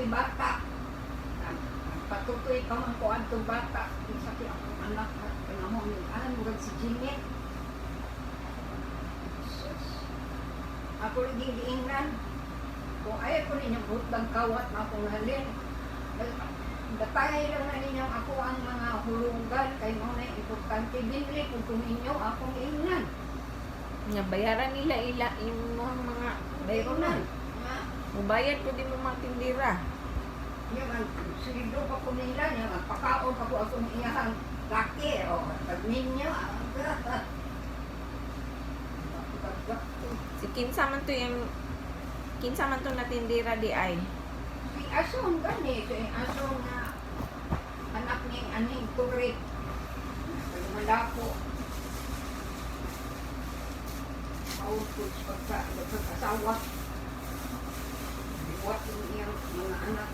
bata. Patutoy ka man ko ang bata. Isa ki akong anak at panahon ni murag si Jeanette. Ako rin giingnan. Kung ayaw ko ninyong hutbang kawat na akong halin. Datay lang na ninyong ako ang mga hulugan. Kay mo na importante binili kung kuminyo akong ingnan. Nga bayaran nila yung mga Bayronan. mubayad ko din mo mga tindira. Yung sulido pa ko nila, yung pagpakaon pa ko akong iyahang laki. O, pag ninyo, Si kinsa man to na tindira di ay. si Asong gani, si Asong na anak ni Aning Turit. Malako. Maupos pagkasawa. Buwat yung iyang mga anak.